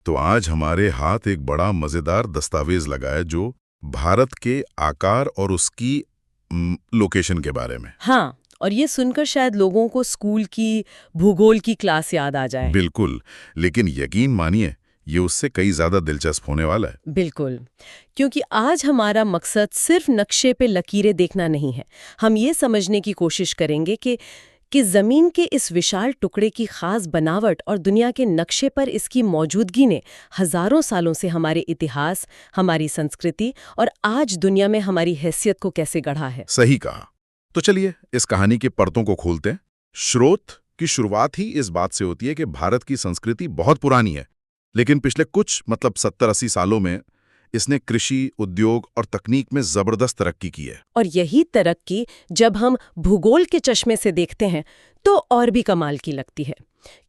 तो आज हमारे हाथ एक बड़ा मजेदार दस्तावेज लगा है जो भारत के आकार और उसकी लोकेशन के बारे में। हाँ, और ये सुनकर शायद लोगों को स्कूल की भूगोल की क्लास याद आ जाए। बिल्कुल, लेकिन यकीन मानिए ये उससे कई ज्यादा दिलचस्प होने वाला है। बिल्कुल, क्योंकि आज हमारा मकसद सिर्फ नक्शे पे लकीरें देखना नहीं है। हम ये समझने की कोशिश करेंगे कि ज़मीन के इस विशाल टुकड़े की खास बनावट और दुनिया के नक्शे पर इसकी मौजूदगी ने हजारों सालों से हमारे इतिहास, हमारी संस्कृति और आज दुनिया में हमारी हैसियत को कैसे गढ़ा है। सही कहा। तो चलिए इस कहानी के परतों को खोलते हैं। स्रोत की शुरुआत ही इस बात से होती है कि भारत की संस्कृति बहुत पुरानी है, लेकिन पिछले कुछ 70-80 सालों में इसने कृषि, उद्योग और तकनीक में जबरदस्त तरक्की की है। और यही तरक्की जब हम भूगोल के चश्मे से देखते हैं तो और भी कमाल की लगती है,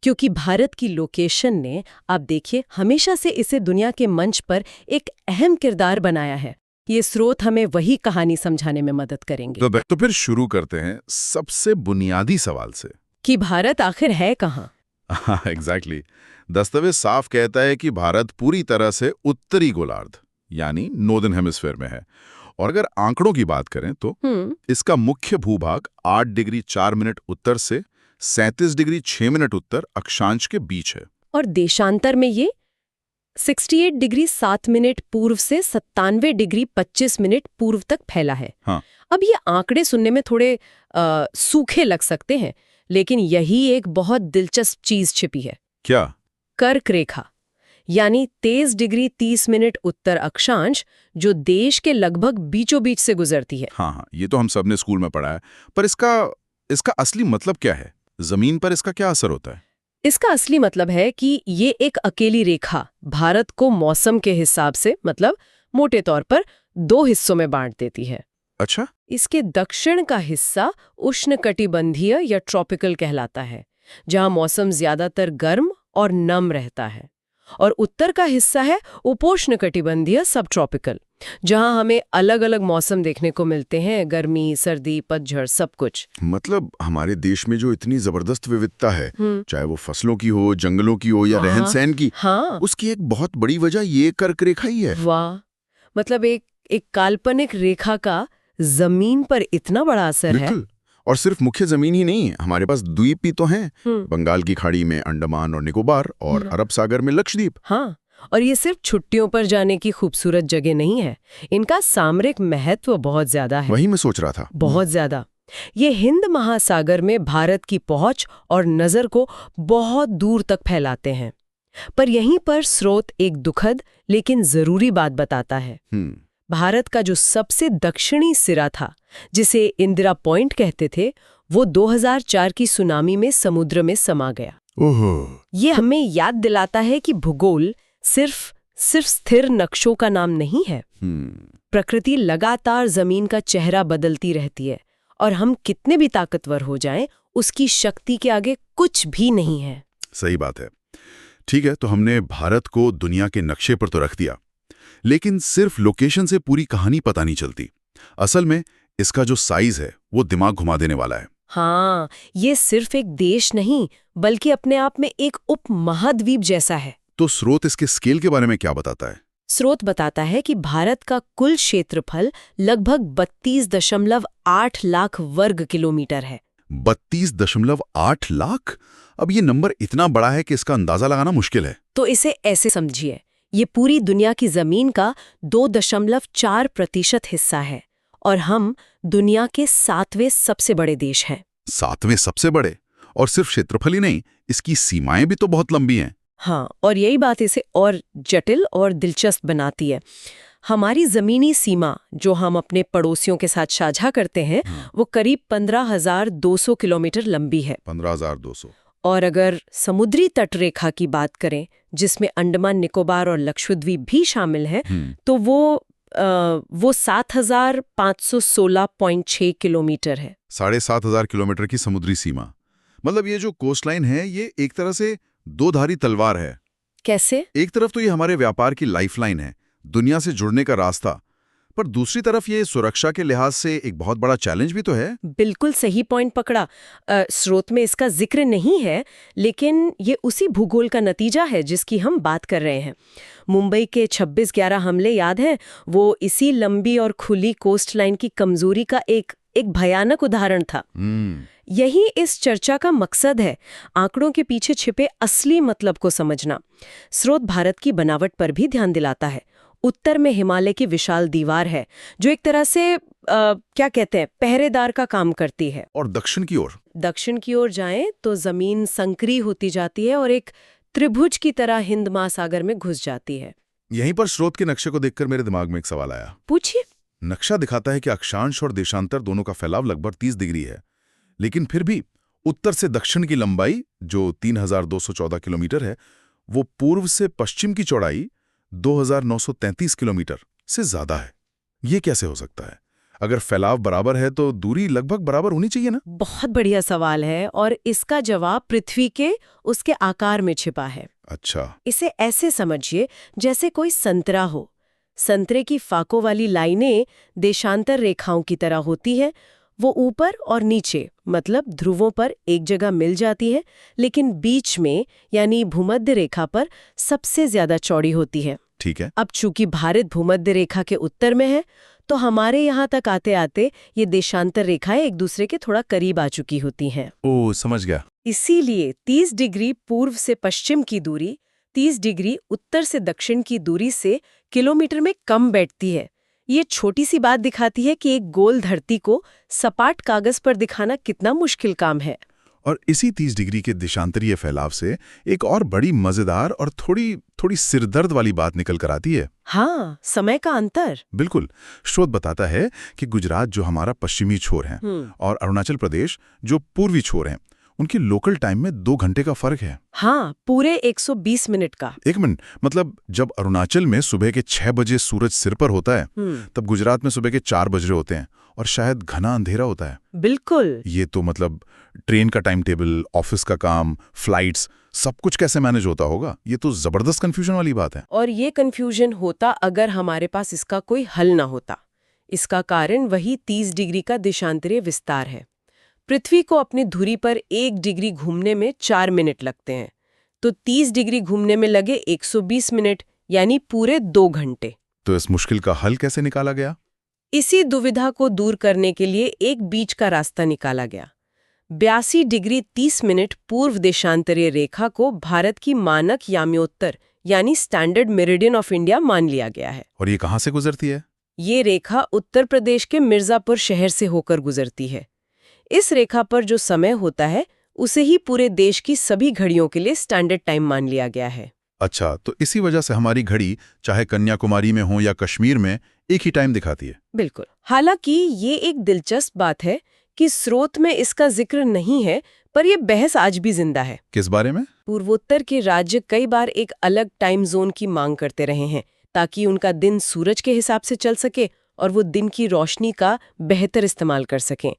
क्योंकि भारत की लोकेशन ने, आप देखिए, हमेशा से इसे दुनिया के मंच पर एक अहम किरदार बनाया है। ये स्रोत हमें वही कहानी समझाने में मदद करेंगे। तो फिर शुरू करते हैं सबसे बुनियादी सवाल से कि भारत आखिर है कहाँ? एग्जैक्टली। दस्तावेज साफ कहता है कि भारत पूरी तरह से उत्तरी गोलार्ध यानी नॉर्दर्न हेमिस्फीयर में है। और अगर आंकड़ों की बात करें तो इसका मुख्य भूभाग 8 डिग्री 4 मिनट उत्तर से 37 डिग्री 6 मिनट उत्तर अक्षांश के बीच है। और देशांतर में ये 68 डिग्री 7 मिनट पूर्व से 97 डिग्री 25 मिनट पूर्व तक फैला है। हाँ। अब ये आंकड़े सुनने में थोड़े सूखे लग सकते हैं, लेकिन यही एक बहुत दिलचस्प चीज छिपी है। क्या? कर्क रेखा, यानी 23 डिग्री 30 मिनट उत्तर अक्षांश, जो देश के लगभग बीचों बीच से गुजरती है। हाँ, ये तो हम सबने स्कूल में पढ़ा है, पर इसका असली मतलब क्या है? जमीन पर इसका क्या असर होता है? इसका असली मतलब है कि ये एक अकेली रेखा भारत को मौसम के हिसाब से, मतलब मोटे तौर पर, 2 हिस्सों में बांट देती है। अच्छा। इसके दक्षिण का हिस्सा उष्णकटिबंधीय या ट्रॉपिकल कहलाता है, जहां मौसम ज्यादातर गर्म और नम रहता है, और उत्तर का हिस्सा है उपोष्णकटिबंधीय सब ट्रॉपिकल, जहां हमें अलग अलग मौसम देखने को मिलते हैं, गर्मी, सर्दी, पतझड़, सब कुछ। मतलब हमारे देश में जो इतनी जबरदस्त विविधता है, चाहे वो फसलों की हो, जंगलों की हो या रहन सहन की, उसकी एक बहुत बड़ी वजह ये कर्क रेखा ही है। वाह, मतलब एक काल्पनिक रेखा का जमीन पर इतना बड़ा असर है। और सिर्फ मुख्य जमीन ही नहीं, हमारे पास द्वीप भी तो हैं। बंगाल की खाड़ी में अंडमान और निकोबार और अरब सागर में लक्षद्वीप। हाँ, और ये सिर्फ छुट्टियों पर जाने की खूबसूरत जगह नहीं है, इनका सामरिक महत्व बहुत ज्यादा है। वही मैं सोच रहा था, बहुत ज्यादा। ये हिंद महासागर में भारत की पहुंच और नजर को बहुत दूर तक फैलाते हैं। पर यहीं पर स्रोत एक दुखद लेकिन जरूरी बात बताता है। भारत का जो सबसे दक्षिणी सिरा था, जिसे इंदिरा पॉइंट कहते थे, वो 2004 की सुनामी में समुद्र में समा गया। ओहो। ये हमें याद दिलाता है कि भूगोल सिर्फ स्थिर नक्शों का नाम नहीं है। प्रकृति लगातार जमीन का चेहरा बदलती रहती है, और हम कितने भी ताकतवर हो जाएं, उसकी शक्ति के आगे कुछ भी नहीं है। सही बात है। ठीक है, तो हमने भारत को दुनिया के नक्शे पर तो रख दिया, लेकिन सिर्फ लोकेशन से पूरी कहानी पता नहीं चलती। असल में इसका जो साइज है वो दिमाग घुमा देने वाला है। हाँ, ये सिर्फ एक देश नहीं, बल्कि अपने आप में एक उपमहाद्वीप जैसा है। तो स्रोत इसके स्केल के बारे में क्या बताता है? स्रोत बताता है कि भारत का कुल क्षेत्रफल लगभग 32.8 लाख वर्ग किलोमीटर है। 32.8 लाख? अब ये नंबर इतना बड़ा है कि इसका अंदाजा लगाना मुश्किल है। तो इसे ऐसे समझिए, ये पूरी दुनिया की जमीन का 2.4% हिस्सा है, और हम दुनिया के 7वें सबसे बड़े देश हैं। 7वें सबसे बड़े? और सिर्फ क्षेत्रफल ही नहीं, इसकी सीमाएं भी तो बहुत लंबी हैं। हाँ, और यही बात इसे और जटिल और दिलचस्प बनाती है। हमारी जमीनी सीमा, जो हम अपने पड़ोसियों के साथ साझा करते हैं, वो करीब 15,200 किलोमीटर लंबी है। 15,200। और अगर समुद्री तटरेखा की बात करें, जिसमें अंडमान निकोबार और लक्षद्वीप भी शामिल हैं, तो वो 7,516.6 किलोमीटर है। 7,500 किलोमीटर की समुद्री सीमा। मतलब ये जो कोस्टलाइन है, ये एक तरह से दो-धारी तलवार है। कैसे? एक तरफ तो ये हमारे व्यापार की लाइफलाइन है, दुनिया से जुड़ने का रास्ता, पर दूसरी तरफ ये सुरक्षा के लिहाज से एक बहुत बड़ा चैलेंज भी तो है। बिल्कुल सही पॉइंट पकड़ा। स्रोत में इसका जिक्र नहीं है, लेकिन ये उसी भूगोल का नतीजा है जिसकी हम बात कर रहे हैं। मुंबई के 26/11 हमले याद हैं? वो इसी लंबी और खुली कोस्ट लाइन की कमजोरी का एक भयानक उदाहरण था। यही इस चर्चा का मकसद है, आंकड़ों के पीछे छिपे असली मतलब को समझना। स्रोत भारत की बनावट पर भी ध्यान दिलाता है। उत्तर में हिमालय की विशाल दीवार है जो एक तरह से क्या कहते हैं, पहरेदार का काम करती है। और दक्षिण की ओर जाएं तो जमीन संकरी होती जाती है और एक त्रिभुज की तरह हिंद महासागर में घुस जाती है। यहीं पर स्रोत के नक्शे को देखकर मेरे दिमाग में एक सवाल आया। पूछिए। नक्शा दिखाता है कि अक्षांश और देशांतर दोनों का फैलाव लगभग 30 डिग्री है, लेकिन फिर भी उत्तर से दक्षिण की लंबाई जो 3214 किलोमीटर है, वो पूर्व से पश्चिम की चौड़ाई 2933 किलोमीटर से ज्यादा है। ये कैसे हो सकता है? अगर फैलाव बराबर है तो दूरी लगभग बराबर होनी चाहिए ना? बहुत बढ़िया सवाल है, और इसका जवाब पृथ्वी के उसके आकार में छिपा है। अच्छा। इसे ऐसे समझिए जैसे कोई संतरा हो। संतरे की फाकों वाली लाइनें देशांतर रेखाओं की तरह होती हैं। वो ऊपर और नीचे मतलब ध्रुवों पर एक जगह मिल जाती है, लेकिन बीच में यानी भूमध्य रेखा पर सबसे ज्यादा चौड़ी होती है। ठीक है। अब चूंकि भारत भूमध्य रेखा के उत्तर में है, तो हमारे यहाँ तक आते आते ये देशांतर रेखाएं एक दूसरे के थोड़ा करीब आ चुकी होती हैं। ओह, समझ गया। इसीलिए 30 डिग्री पूर्व से पश्चिम की दूरी 30 डिग्री उत्तर से दक्षिण की दूरी से किलोमीटर में कम बैठती है। ये छोटी सी बात दिखाती है कि एक गोल धरती को सपाट कागज पर दिखाना कितना मुश्किल काम है। और इसी 30 डिग्री के देशांतरीय फैलाव से एक और बड़ी मजेदार और थोड़ी सिरदर्द वाली बात निकल कर आती है। हाँ, समय का अंतर। बिल्कुल। स्रोत बताता है कि गुजरात जो हमारा पश्चिमी छोर है और अरुणाचल प्रदेश जो पूर्वी छोर है, उनकी लोकल टाइम में 2 घंटे का फर्क है। हाँ, पूरे 120 मिनट का। 1 मिनट मतलब जब अरुणाचल में सुबह के 6 बजे सूरज सिर पर होता है, तब गुजरात में सुबह के 4 बज रहे होते हैं और शायद घना अंधेरा होता है। बिल्कुल। ये तो मतलब ट्रेन का टाइम टेबल, ऑफिस का काम, फ्लाइट्स, सब कुछ कैसे मैनेज होता होगा? ये तो जबरदस्त कंफ्यूजन वाली बात है। और ये कंफ्यूजन होता अगर हमारे पास इसका कोई हल ना होता। इसका कारण वही 30 डिग्री का देशांतरीय विस्तार है। पृथ्वी को अपनी धुरी पर 1 डिग्री घूमने में 4 मिनट लगते हैं, तो 30 डिग्री घूमने में लगे 120 मिनट, यानी पूरे 2 घंटे। तो इस मुश्किल का हल कैसे निकाला गया? इसी दुविधा को दूर करने के लिए एक बीच का रास्ता निकाला गया। 82 डिग्री 30 मिनट पूर्व देशांतरीय रेखा को भारत की मानक याम्योत्तर यानी स्टैंडर्ड मेरिडियन ऑफ इंडिया मान लिया गया है। और ये कहाँ से गुजरती है? ये रेखा उत्तर प्रदेश के मिर्जापुर शहर से होकर गुजरती है। इस रेखा पर जो समय होता है उसे ही पूरे देश की सभी घड़ियों के लिए स्टैंडर्ड टाइम मान लिया गया है। अच्छा, तो इसी वजह से हमारी घड़ी चाहे कन्याकुमारी में हो या कश्मीर में एक ही टाइम दिखाती है। बिल्कुल। हालांकि ये एक दिलचस्प बात है कि स्रोत में इसका जिक्र नहीं है, पर यह बहस आज भी जिंदा है। किस बारे में? पूर्वोत्तर के राज्य कई बार एक अलग टाइम जोन की मांग करते रहे हैं ताकि उनका दिन सूरज के हिसाब से चल सके और वो दिन की रोशनी का बेहतर इस्तेमाल कर सकें।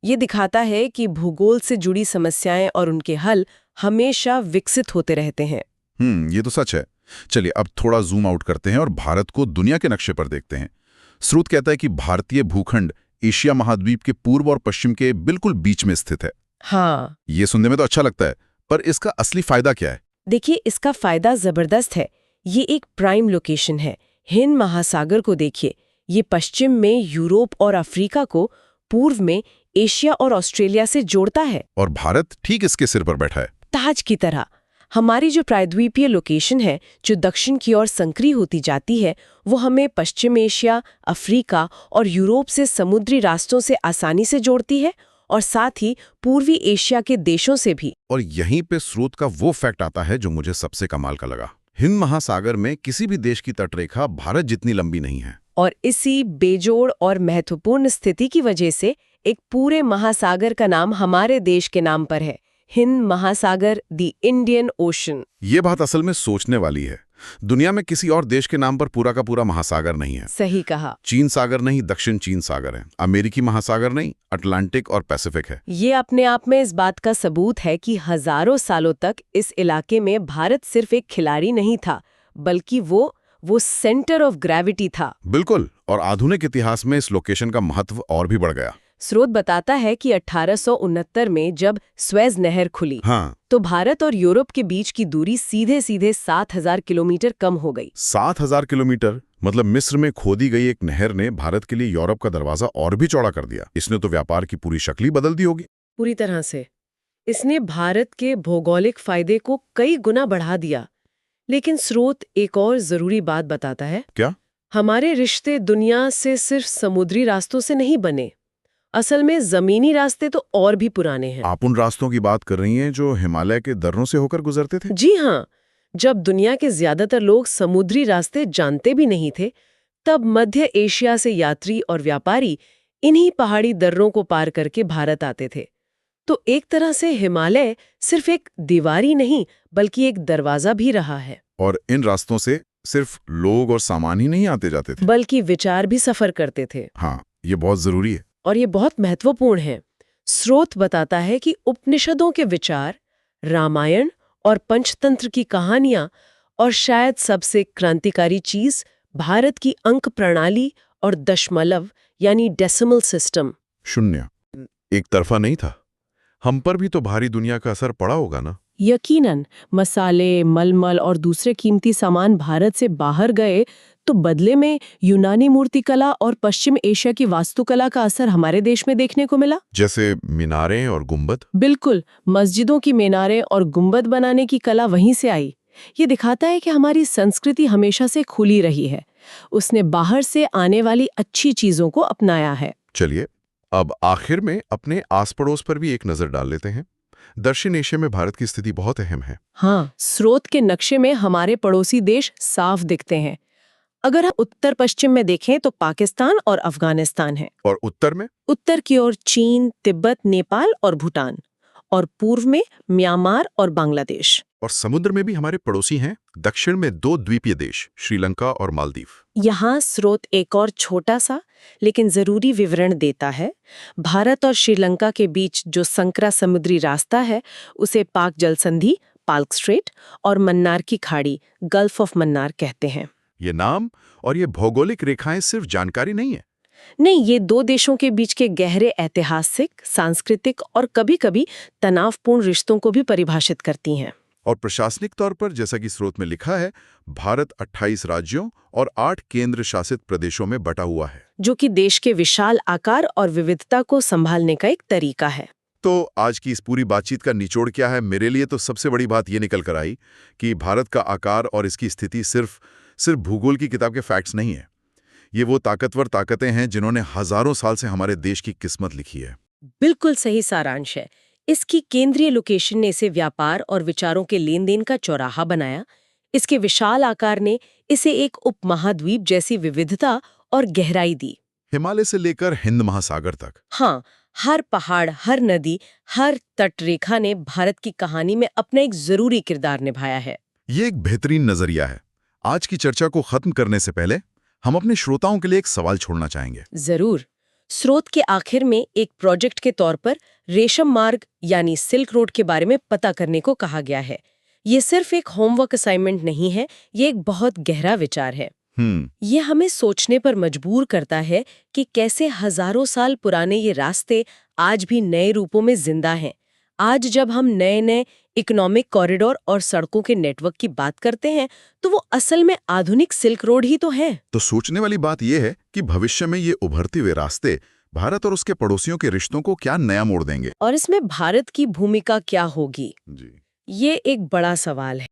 ये दिखाता है कि भूगोल से जुड़ी समस्याएं और उनके हल हमेशा विकसित होते रहते हैं। ये तो सच है। चलिए अब थोड़ा जूम आउट करते हैं और भारत को दुनिया के नक्शे पर देखते हैं। स्रोत कहता है कि भारतीय भूखंड एशिया महाद्वीप के पूर्व और पश्चिम के बिल्कुल बीच में स्थित है। हाँ, ये सुनने में तो अच्छा लगता है, पर इसका असली फायदा क्या है? देखिए, इसका फायदा जबरदस्त है। ये एक प्राइम लोकेशन है। हिंद महासागर को देखिए, ये पश्चिम में यूरोप और अफ्रीका को, पूर्व में एशिया और ऑस्ट्रेलिया से जोड़ता है। और भारत ठीक इसके सिर पर बैठा है, ताज की तरह। हमारी जो प्रायद्वीपीय लोकेशन है, जो दक्षिण की ओर संकरी होती जाती है, वो हमें पश्चिम एशिया, अफ्रीका और यूरोप से समुद्री रास्तों से आसानी से जोड़ती है और साथ ही पूर्वी एशिया के देशों से भी। और यहीं पे स्रोत का वो फैक्ट आता है जो मुझे सबसे कमाल का लगा। हिंद महासागर में किसी भी देश की तटरेखा भारत जितनी लंबी नहीं है। और इसी बेजोड़ और महत्वपूर्ण स्थिति की वजह से एक पूरे महासागर का नाम हमारे देश के नाम पर है, हिंद महासागर, द इंडियन ओशन। ये बात असल में सोचने वाली है। दुनिया में किसी और देश के नाम पर पूरा का पूरा महासागर नहीं है। सही कहा। चीन सागर नहीं, दक्षिण चीन सागर है। अमेरिकी महासागर नहीं, अटलांटिक और पैसिफिक है। ये अपने आप में इस बात का सबूत है कि हजारों सालों तक इस इलाके में भारत सिर्फ एक खिलाड़ी नहीं था, बल्कि वो वो सेंटर ऑफ ग्रेविटी था। बिल्कुल, और आधुनिक इतिहास में इस लोकेशन का महत्व और भी बढ़ गया। स्रोत बताता है कि 1869 में जब स्वेज नहर खुली, हाँ, तो भारत और यूरोप के बीच की दूरी सीधे सीधे 7,000 किलोमीटर कम हो गई। 7,000 किलोमीटर, मतलब मिस्र में खोदी गई एक नहर ने भारत के लिए यूरोप का दरवाजा और भी चौड़ा कर दिया। इसने तो व्यापार की पूरी शक्ल ही बदल दी होगी। पूरी तरह से। इसने भारत के भौगोलिक फायदे को कई गुना बढ़ा दिया। लेकिन स्रोत एक और जरूरी बात बताता है। क्या? हमारे रिश्ते दुनिया से सिर्फ समुद्री रास्तों से नहीं बने। असल में जमीनी रास्ते तो और भी पुराने हैं। आप उन रास्तों की बात कर रही हैं जो हिमालय के दर्रों से होकर गुजरते थे? जी हाँ। जब दुनिया के ज्यादातर लोग समुद्री रास्ते जानते भी नहीं थे, तब मध्य एशिया से यात्री और व्यापारी इन्हीं पहाड़ी दर्रों को पार करके भारत आते थे। तो एक तरह से हिमालय सिर्फ एक दीवारी नहीं, बल्कि एक दरवाजा भी रहा है। और इन रास्तों से सिर्फ लोग और सामान ही नहीं आते जाते थे, बल्कि विचार भी सफर करते थे। हाँ, ये बहुत जरूरी है। और ये बहुत महत्वपूर्ण है। स्रोत बताता है कि उपनिषदों के विचार, रामायण और पंचतंत्र की कहानियां, और शायद सबसे क्रांतिकारी चीज भारत की अंक प्रणाली और दशमलव यानी डेसिमल सिस्टम। शून्य एक तरफा नहीं था। हम पर भी तो भारी दुनिया का असर पड़ा होगा ना? यकीनन। मसाले, मलमल और दूसरे कीमती सामान भारत से बाहर गए, तो बदले में यूनानी मूर्तिकला और पश्चिम एशिया की वास्तुकला का असर हमारे देश में देखने को मिला। जैसे मीनारें और गुंबद। बिल्कुल, मस्जिदों की मीनारें और गुंबद बनाने की कला वहीं से आई। ये दिखाता है कि हमारी संस्कृति हमेशा से खुली रही है। उसने बाहर से आने वाली अच्छी चीजों को अपनाया है। चलिए, अब आखिर में अपने आस पड़ोस पर भी एक नजर डाल लेते हैं। दक्षिण एशिया में भारत की स्थिति बहुत अहम है। हाँ, स्रोत के नक्शे में हमारे पड़ोसी देश साफ दिखते हैं। अगर हम उत्तर पश्चिम में देखें तो पाकिस्तान और अफगानिस्तान है। और उत्तर में? उत्तर की ओर चीन, तिब्बत, नेपाल और भूटान। और पूर्व में म्यांमार और बांग्लादेश। और समुद्र में भी हमारे पड़ोसी हैं। दक्षिण में 2 द्वीपीय देश, श्रीलंका और मालदीव। यहाँ स्रोत एक और छोटा सा लेकिन जरूरी विवरण देता है। भारत और श्रीलंका के बीच जो संकरा समुद्री रास्ता है, उसे पाक जल संधि, पाल्क स्ट्रेट, और मन्नार की खाड़ी, गल्फ ऑफ मन्नार कहते हैं। ये नाम और ये भौगोलिक रेखाएं सिर्फ जानकारी नहीं है। नहीं, ये दो देशों के बीच के गहरे ऐतिहासिक, सांस्कृतिक और कभी-कभी तनावपूर्ण रिश्तों को भी परिभाषित करती हैं। और प्रशासनिक तौर पर, जैसा कि स्रोत में लिखा है, भारत 28 राज्यों और 8 केंद्र शासित प्रदेशों में बटा हुआ है, जो कि देश के विशाल आकार और विविधता को संभालने का एक तरीका है। तो आज की इस पूरी बातचीत का निचोड़ क्या है? मेरे लिए तो सबसे बड़ी बात ये निकल कर आई कि भारत का आकार और इसकी स्थिति सिर्फ भूगोल की किताब के फैक्ट्स नहीं है। ये वो ताकतवर ताकतें हैं जिन्होंने हजारों साल से हमारे देश की किस्मत लिखी है। बिल्कुल सही सारांश है। इसकी केंद्रीय लोकेशन ने इसे व्यापार और विचारों के लेन देन का चौराहा बनाया। इसके विशाल आकार ने इसे एक उपमहाद्वीप जैसी विविधता और गहराई दी। हिमालय से लेकर हिंद महासागर तक। हाँ, हर पहाड़, हर नदी, हर तटरेखा ने भारत की कहानी में अपना एक जरूरी किरदार निभाया है। ये एक बेहतरीन नजरिया है। आज की चर्चा को खत्म करने से पहले हम अपने श्रोताओं के लिए एक सवाल छोड़ना चाहेंगे। जरूर। स्रोत के आखिर में एक प्रोजेक्ट के तौर पर रेशम मार्ग यानी सिल्क रोड के बारे में पता करने को कहा गया है। ये सिर्फ एक होमवर्क असाइनमेंट नहीं है, ये एक बहुत गहरा विचार है। ये हमें सोचने पर मजबूर करता है कि कैसे हजारों साल पुराने ये रास्ते आज भी नए रूपों में जिंदा हैं। आज जब हम नए नए इकोनॉमिक कॉरिडोर और सड़कों के नेटवर्क की बात करते हैं, तो वो असल में आधुनिक सिल्क रोड ही तो है। तो सोचने वाली बात यह है कि भविष्य में ये उभरते हुए रास्ते भारत और उसके पड़ोसियों के रिश्तों को क्या नया मोड़ देंगे, और इसमें भारत की भूमिका क्या होगी? जी, ये एक बड़ा सवाल है।